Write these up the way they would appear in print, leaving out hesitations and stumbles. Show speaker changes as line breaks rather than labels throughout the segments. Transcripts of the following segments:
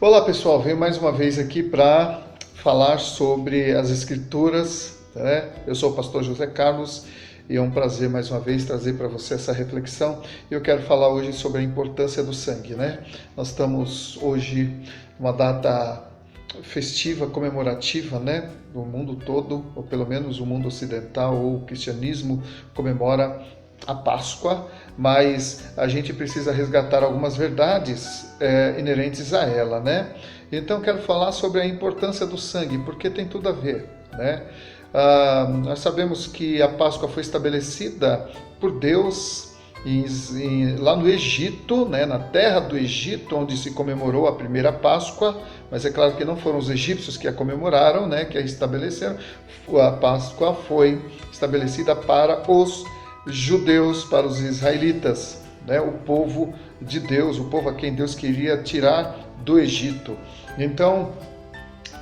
Olá pessoal, venho mais uma vez aqui para falar sobre as Escrituras, né? Eu sou o pastor José Carlos e é um prazer mais uma vez trazer para você essa reflexão. Eu quero falar hoje sobre a importância do sangue, né? Nós estamos hoje numa data festiva, comemorativa, né? No mundo todo, ou pelo menos o mundo ocidental ou o cristianismo comemora a Páscoa, mas a gente precisa resgatar algumas verdades inerentes a ela, né? Então quero falar sobre a importância do sangue, porque tem tudo a ver, né? Nós sabemos que a Páscoa foi estabelecida por Deus lá no Egito, né? Na terra do Egito, onde se comemorou a primeira Páscoa, mas é claro que não foram os egípcios que a comemoraram, né? Que a estabeleceram. A Páscoa foi estabelecida para os judeus, para os israelitas, né? O povo de Deus, o povo a quem Deus queria tirar do Egito. Então,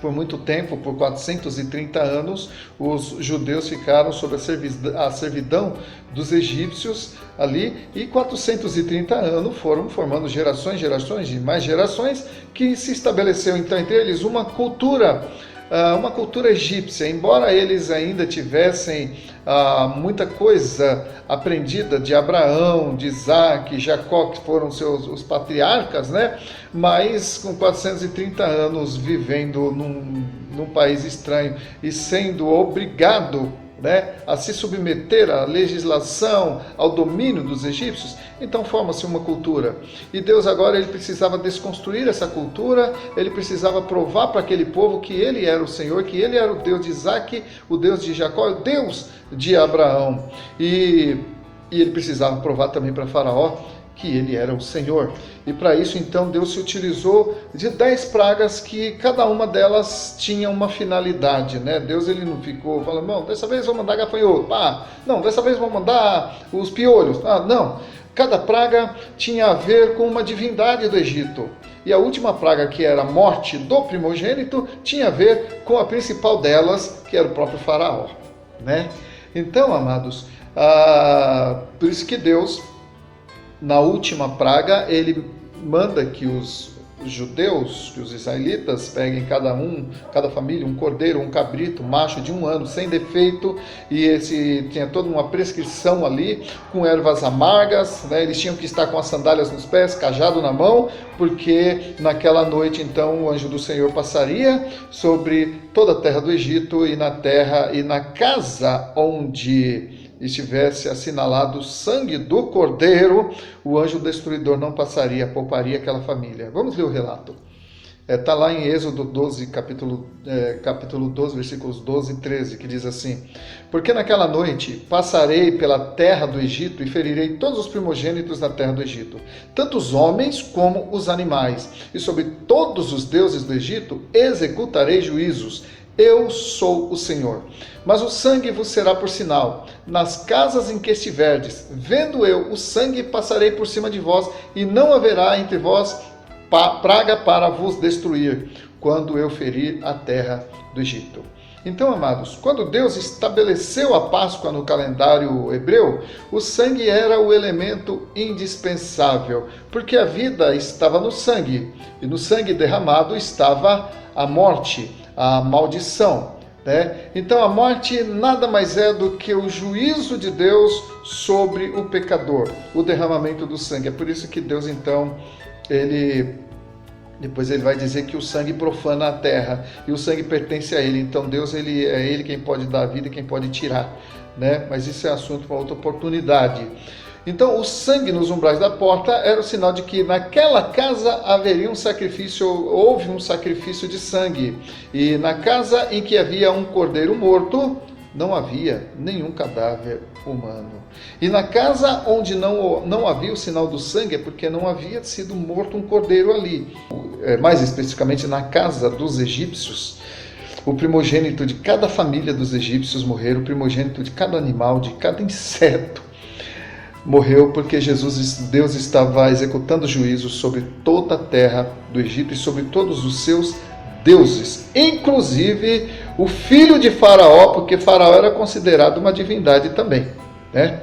por muito tempo, por 430 anos, os judeus ficaram sob a servidão dos egípcios ali, e 430 anos foram formando gerações e mais gerações, que se estabeleceu então entre eles uma cultura egípcia. Embora eles ainda tivessem muita coisa aprendida de Abraão, de Isaac, Jacó, que foram os patriarcas, né? Mas com 430 anos vivendo num país estranho e sendo obrigado, né, a se submeter à legislação, ao domínio dos egípcios, então forma-se uma cultura. E Deus agora ele precisava desconstruir essa cultura, ele precisava provar para aquele povo que ele era o Senhor, que ele era o Deus de Isaac, o Deus de Jacó, o Deus de Abraão. E ele precisava provar também para Faraó que ele era o Senhor. E para isso, então, Deus se utilizou de 10 pragas, que cada uma delas tinha uma finalidade, né? Deus ele não ficou falando, não, dessa vez vou mandar gafanhoto, não, dessa vez vou mandar os piolhos, não. Cada praga tinha a ver com uma divindade do Egito. E a última praga, que era a morte do primogênito, tinha a ver com a principal delas, que era o próprio Faraó, né? Então, amados, por isso que Deus, na última praga, ele manda que os judeus, que os israelitas peguem cada família, um cordeiro, um cabrito, macho de 1 ano, sem defeito, e esse tinha toda uma prescrição ali, com ervas amargas, né? Eles tinham que estar com as sandálias nos pés, cajado na mão, porque naquela noite, então, o anjo do Senhor passaria sobre toda a terra do Egito, e na terra e na casa onde estivesse assinalado o sangue do cordeiro, o anjo destruidor não passaria, pouparia aquela família. Vamos ler o relato. Está lá em Êxodo 12, capítulo 12, versículos 12 e 13, que diz assim: porque naquela noite passarei pela terra do Egito e ferirei todos os primogênitos da terra do Egito, tanto os homens como os animais, e sobre todos os deuses do Egito executarei juízos. Eu sou o Senhor. Mas o sangue vos será por sinal nas casas em que estiverdes. Vendo eu o sangue, passarei por cima de vós, e não haverá entre vós praga para vos destruir, quando eu ferir a terra do Egito. Então, amados, quando Deus estabeleceu a Páscoa no calendário hebreu, o sangue era o elemento indispensável, porque a vida estava no sangue, e no sangue derramado estava a morte, a maldição, né? Então a morte nada mais é do que o juízo de Deus sobre o pecador, o derramamento do sangue. É por isso que Deus, então, depois ele vai dizer que o sangue profana a terra, e o sangue pertence a ele. Então Deus, é ele quem pode dar a vida e quem pode tirar, né? Mas isso é assunto para outra oportunidade. Então, o sangue nos umbrais da porta era o sinal de que naquela casa haveria um sacrifício, houve um sacrifício de sangue. E na casa em que havia um cordeiro morto, não havia nenhum cadáver humano. E na casa onde não havia o sinal do sangue, é porque não havia sido morto um cordeiro ali. Mais especificamente, na casa dos egípcios, o primogênito de cada família dos egípcios morreram, o primogênito de cada animal, de cada inseto, morreu, porque Deus estava executando juízo sobre toda a terra do Egito e sobre todos os seus deuses, inclusive o filho de Faraó, porque Faraó era considerado uma divindade também, né?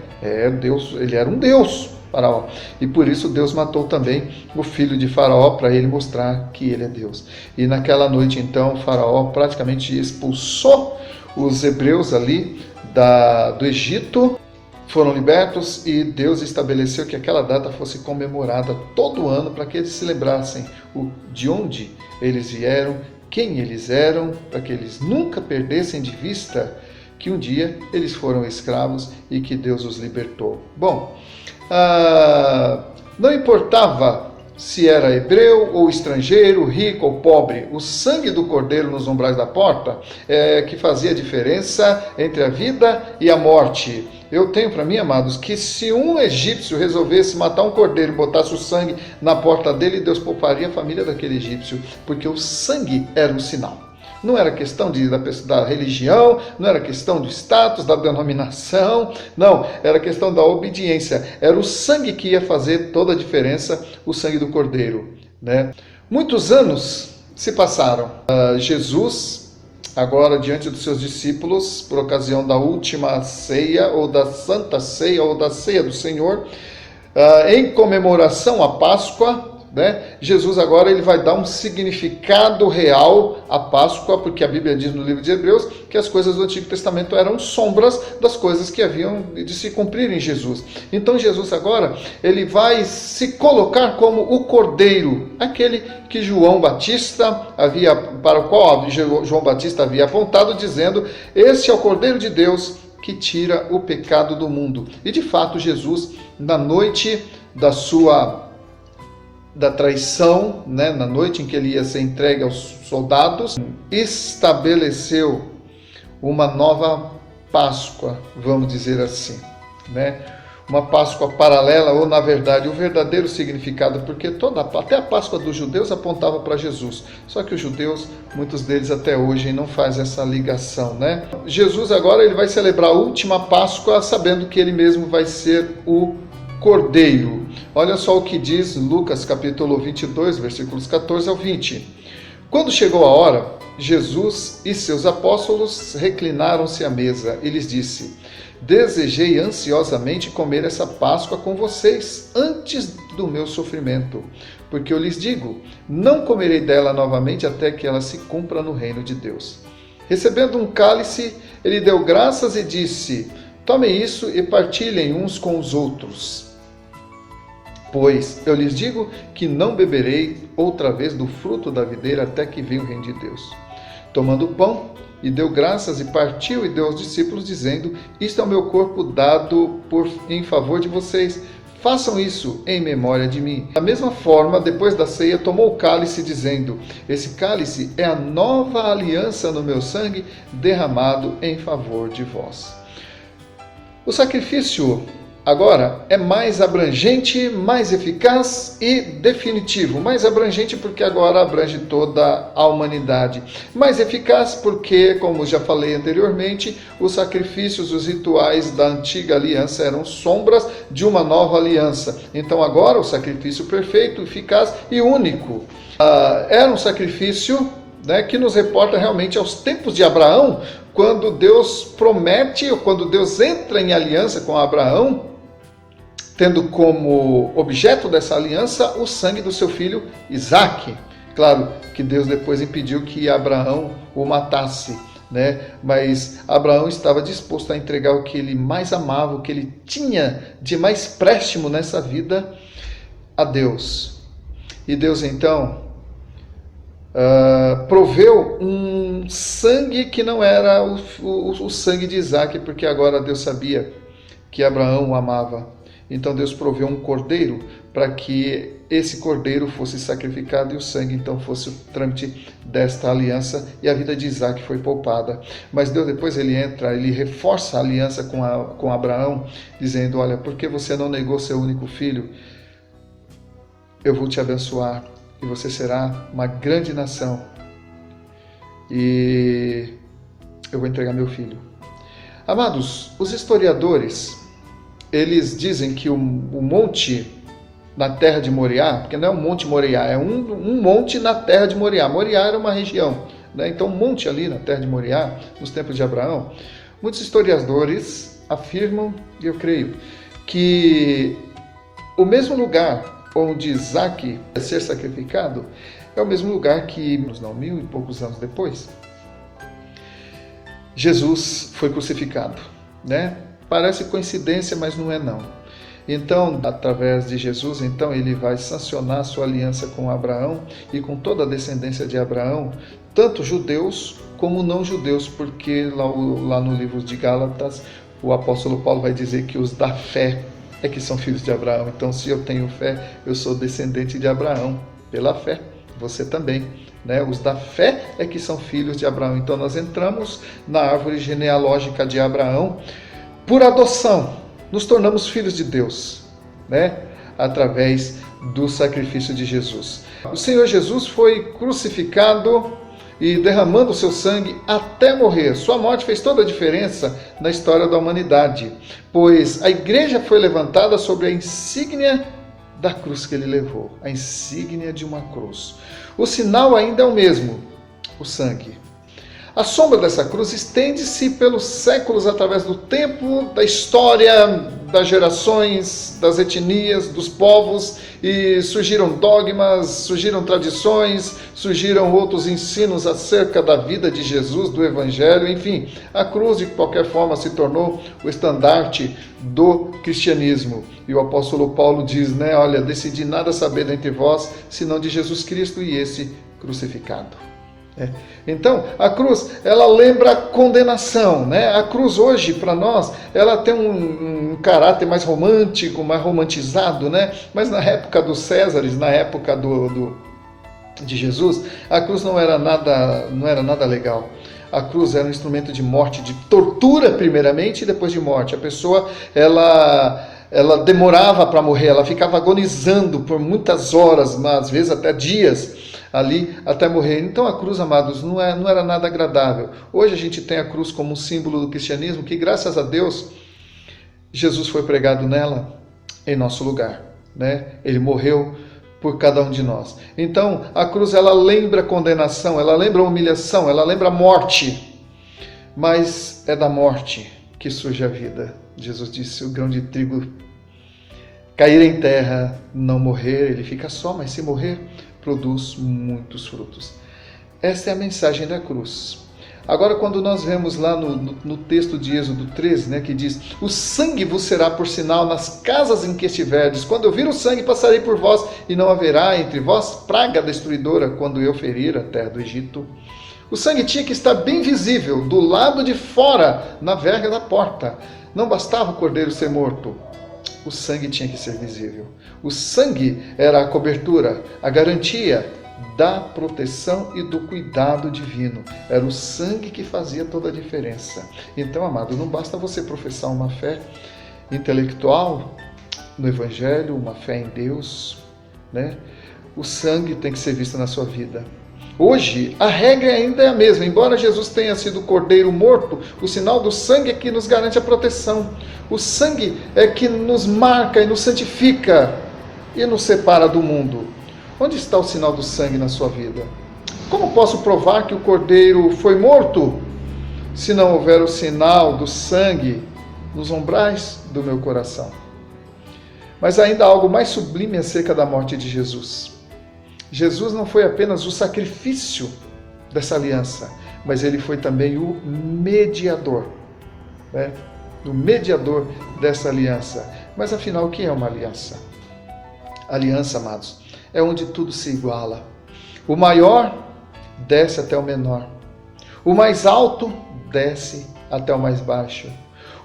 Deus, ele era um deus Faraó. E por isso Deus matou também o filho de Faraó, para ele mostrar que ele é Deus. E naquela noite, então, Faraó praticamente expulsou os hebreus ali do Egito, foram libertos, e Deus estabeleceu que aquela data fosse comemorada todo ano para que eles se lembrassem de onde eles vieram, quem eles eram, para que eles nunca perdessem de vista que um dia eles foram escravos e que Deus os libertou. Bom, não importava se era hebreu ou estrangeiro, rico ou pobre, o sangue do cordeiro nos umbrais da porta é que fazia a diferença entre a vida e a morte. Eu tenho para mim, amados, que se um egípcio resolvesse matar um cordeiro e botasse o sangue na porta dele, Deus pouparia a família daquele egípcio, porque o sangue era um sinal. Não era questão da religião, não era questão do status, da denominação, não, era questão da obediência. Era o sangue que ia fazer toda a diferença, o sangue do cordeiro, né? Muitos anos se passaram. Jesus, agora diante dos seus discípulos, por ocasião da última ceia, ou da Santa Ceia, ou da Ceia do Senhor, em comemoração à Páscoa, Jesus agora ele vai dar um significado real à Páscoa, porque a Bíblia diz no livro de Hebreus que as coisas do Antigo Testamento eram sombras das coisas que haviam de se cumprir em Jesus. Então Jesus agora ele vai se colocar como o Cordeiro, aquele que João Batista para o qual João Batista havia apontado, dizendo: "Esse é o Cordeiro de Deus que tira o pecado do mundo." E de fato Jesus, na noite da traição, na noite em que ele ia ser entregue aos soldados, estabeleceu uma nova Páscoa, vamos dizer assim, uma Páscoa paralela, ou na verdade o verdadeiro significado, porque até a Páscoa dos judeus apontava para Jesus, só que os judeus, muitos deles até hoje, não fazem essa ligação, Jesus agora ele vai celebrar a última Páscoa, sabendo que ele mesmo vai ser o Cordeiro. Olha só o que diz Lucas capítulo 22, versículos 14 ao 20. Quando chegou a hora, Jesus e seus apóstolos reclinaram-se à mesa e lhes disse: "Desejei ansiosamente comer essa Páscoa com vocês antes do meu sofrimento, porque eu lhes digo, não comerei dela novamente até que ela se cumpra no reino de Deus." Recebendo um cálice, ele deu graças e disse: "Tomem isso e partilhem uns com os outros. Pois eu lhes digo que não beberei outra vez do fruto da videira até que venha o reino de Deus." Tomando o pão, e deu graças e partiu e deu aos discípulos, dizendo: "Isto é o meu corpo dado em favor de vocês. Façam isso em memória de mim." Da mesma forma, depois da ceia, tomou o cálice, dizendo: "Esse cálice é a nova aliança no meu sangue, derramado em favor de vós." O sacrifício agora é mais abrangente, mais eficaz e definitivo. Mais abrangente porque agora abrange toda a humanidade. Mais eficaz porque, como já falei anteriormente, os sacrifícios, os rituais da antiga aliança eram sombras de uma nova aliança. Então agora o sacrifício perfeito, eficaz e único. Era um sacrifício que nos reporta realmente aos tempos de Abraão, quando Deus promete, ou quando Deus entra em aliança com Abraão, tendo como objeto dessa aliança o sangue do seu filho Isaque. Claro que Deus depois impediu que Abraão o matasse, mas Abraão estava disposto a entregar o que ele mais amava, o que ele tinha de mais préstimo nessa vida, a Deus. E Deus então proveu um sangue que não era o sangue de Isaque, porque agora Deus sabia que Abraão o amava. Então Deus proveu um cordeiro para que esse cordeiro fosse sacrificado e o sangue então fosse o trâmite desta aliança, e a vida de Isaque foi poupada. Mas Deus depois ele reforça a aliança com Abraão, dizendo: "Olha, porque você não negou seu único filho, eu vou te abençoar e você será uma grande nação, e eu vou entregar meu filho." Amados, os historiadores, eles dizem que o monte na terra de Moriá, porque não é um monte Moriá, é um monte na terra de Moriá. Moriá era uma região, então um monte ali na terra de Moriá, nos tempos de Abraão. Muitos historiadores afirmam, e eu creio, que O mesmo lugar onde Isaac ia ser sacrificado é o mesmo lugar que, não, 1000 e poucos anos depois, Jesus foi crucificado, né? Parece coincidência, mas não é não. Então, através de Jesus, então ele vai sancionar sua aliança com Abraão e com toda a descendência de Abraão, tanto judeus como não judeus, porque lá no livro de Gálatas, o apóstolo Paulo vai dizer que os da fé é que são filhos de Abraão. Então, se eu tenho fé, eu sou descendente de Abraão, pela fé, você também. Né? Os da fé é que são filhos de Abraão. Então, nós entramos na árvore genealógica de Abraão por adoção. Nos tornamos filhos de Deus, né? Através do sacrifício de Jesus. O Senhor Jesus foi crucificado e derramando o seu sangue até morrer. Sua morte fez toda a diferença na história da humanidade, pois a igreja foi levantada sobre a insígnia da cruz que ele levou, a insígnia de uma cruz. O sinal ainda é o mesmo, o sangue. A sombra dessa cruz estende-se pelos séculos através do tempo, da história, das gerações, das etnias, dos povos, e surgiram dogmas, surgiram tradições, surgiram outros ensinos acerca da vida de Jesus, do Evangelho, enfim. A cruz, de qualquer forma, se tornou o estandarte do cristianismo. E o apóstolo Paulo diz, né, olha, decidi nada saber dentre vós, senão de Jesus Cristo e esse crucificado. Então, a cruz, ela lembra a condenação, né? A cruz hoje, para nós, ela tem um caráter mais romântico, mais romantizado, né? Mas na época dos Césares, na época de Jesus, a cruz não era nada legal. A cruz era um instrumento de morte, de tortura primeiramente e depois de morte. A pessoa, ela demorava para morrer, ela ficava agonizando por muitas horas, às vezes até dias, ali até morrer. Então a cruz, amados, não era nada agradável. Hoje a gente tem a cruz como um símbolo do cristianismo, que graças a Deus, Jesus foi pregado nela em nosso lugar, né? Ele morreu por cada um de nós. Então a cruz, ela lembra a condenação, ela lembra a humilhação, ela lembra a morte, mas é da morte que surge a vida. Jesus disse, o grão de trigo cair em terra, não morrer, ele fica só, mas se morrer, produz muitos frutos. Essa é a mensagem da cruz. Agora, quando nós vemos lá no texto de Êxodo 13, né, que diz, o sangue vos será por sinal nas casas em que estiverdes. Quando eu vir o sangue, passarei por vós, e não haverá entre vós praga destruidora, quando eu ferir a terra do Egito. O sangue tinha que estar bem visível, do lado de fora, na verga da porta. Não bastava o cordeiro ser morto. O sangue tinha que ser visível. O sangue era a cobertura, a garantia da proteção e do cuidado divino. Era o sangue que fazia toda a diferença. Então, amado, não basta você professar uma fé intelectual no Evangelho, uma fé em Deus, né? O sangue tem que ser visto na sua vida. Hoje, a regra ainda é a mesma. Embora Jesus tenha sido o cordeiro morto, o sinal do sangue é que nos garante a proteção. O sangue é que nos marca e nos santifica e nos separa do mundo. Onde está o sinal do sangue na sua vida? Como posso provar que o cordeiro foi morto, se não houver o sinal do sangue nos umbrais do meu coração? Mas ainda há algo mais sublime acerca da morte de Jesus. Jesus não foi apenas o sacrifício dessa aliança, mas ele foi também o mediador, né? O mediador dessa aliança. Mas afinal, o que é uma aliança? Aliança, amados, é onde tudo se iguala. O maior desce até o menor. O mais alto desce até o mais baixo.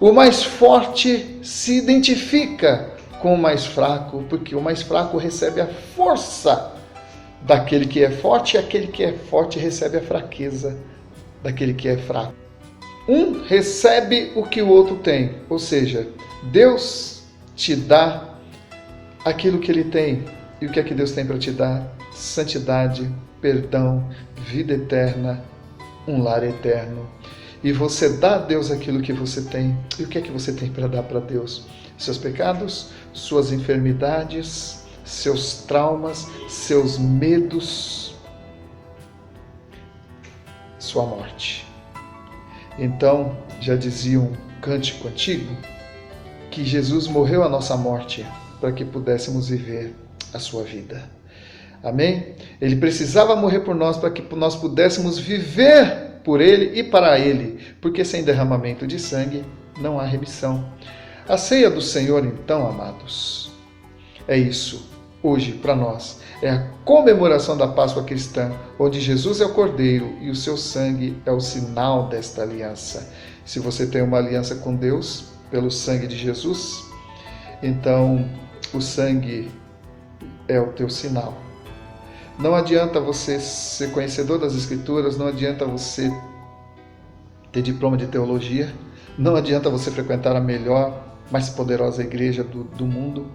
O mais forte se identifica com o mais fraco, porque o mais fraco recebe a força daquele que é forte, e aquele que é forte recebe a fraqueza daquele que é fraco. Um recebe o que o outro tem, ou seja, Deus te dá aquilo que Ele tem. E o que é que Deus tem para te dar? Santidade, perdão, vida eterna, um lar eterno. E você dá a Deus aquilo que você tem. E o que é que você tem para dar para Deus? Seus pecados, suas enfermidades, seus traumas, seus medos, sua morte. Então, já dizia um cântico antigo, que Jesus morreu a nossa morte para que pudéssemos viver a sua vida. Amém? Ele precisava morrer por nós para que nós pudéssemos viver por Ele e para Ele, porque sem derramamento de sangue não há remissão. A ceia do Senhor, então, amados, é isso. Hoje, para nós, é a comemoração da Páscoa cristã, onde Jesus é o Cordeiro e o seu sangue é o sinal desta aliança. Se você tem uma aliança com Deus, pelo sangue de Jesus, então o sangue é o teu sinal. Não adianta você ser conhecedor das Escrituras, não adianta você ter diploma de teologia, não adianta você frequentar a melhor, mais poderosa igreja do mundo.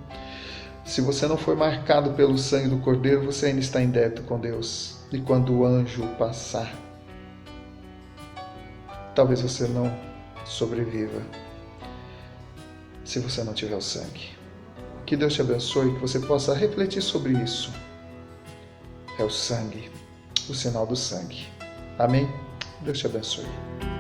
Se você não foi marcado pelo sangue do Cordeiro, você ainda está em débito com Deus. E quando o anjo passar, talvez você não sobreviva, se você não tiver o sangue. Que Deus te abençoe, que você possa refletir sobre isso. É o sangue, o sinal do sangue. Amém? Deus te abençoe.